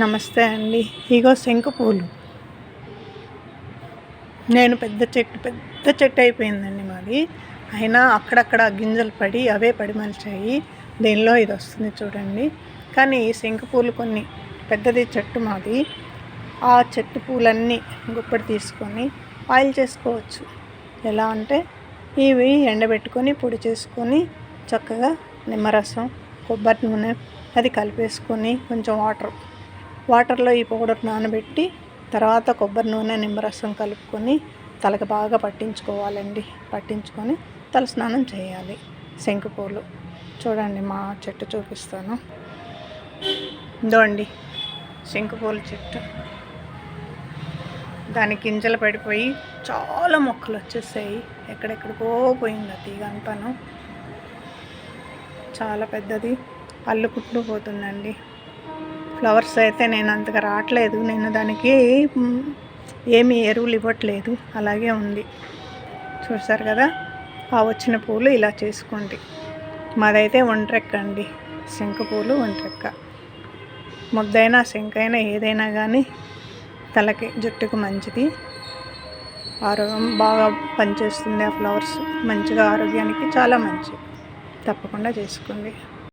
నమస్తే అండి. ఇగో శంకు పూలు. నేను పెద్ద చెట్టు అయిపోయిందండి మాది. అయినా అక్కడక్కడ గింజలు పడి అవే పడిమలిచాయి. దీనిలో ఇది వస్తుంది చూడండి. కానీ ఈ శంకు పూలు కొన్ని పెద్దది చెట్టు మాది. ఆ చెట్టు పూలన్నీ గుప్పడి తీసుకొని ఆయిల్ చేసుకోవచ్చు. ఎలా అంటే ఇవి ఎండబెట్టుకొని పొడి చేసుకొని చక్కగా నిమ్మరసం, కొబ్బరి నూనె అది కలిపేసుకొని కొంచెం వాటర్లో ఈ పౌడర్ నానబెట్టి తర్వాత కొబ్బరి నూనె నిమ్మరసం కలుపుకొని తలకు బాగా పట్టించుకొని తలస్నానం చేయాలి. శంకు పూలు చూడండి, మా చెట్టు చూపిస్తాను. ఇదో అండి శంకు పూల చెట్టు. దాని గింజలు పడిపోయి చాలా మొక్కలు వచ్చేసాయి. ఎక్కడెక్కడికో పోయింది ఆ తీగ అంతాను. చాలా పెద్దది, అల్లుకుంటూ పోతుందండి. ఫ్లవర్స్ అయితే నేను అంతగా రావట్లేదు. నేను దానికి ఏమీ ఎరువులు ఇవ్వట్లేదు, అలాగే ఉంది. చూసారు కదా, ఆ వచ్చిన పూలు ఇలా చేసుకోండి. మాదైతే ఒంట్రెక్క అండి, శంకు పూలు ఒంట్రెక్క. ముద్దైనా శంకైనా ఏదైనా కానీ తలకి జుట్టుకు మంచిది, ఆరోగ్యం బాగా పనిచేస్తుంది. ఆ ఫ్లవర్స్ మంచిగా ఆరోగ్యానికి చాలా మంచిది. తప్పకుండా చేసుకోండి.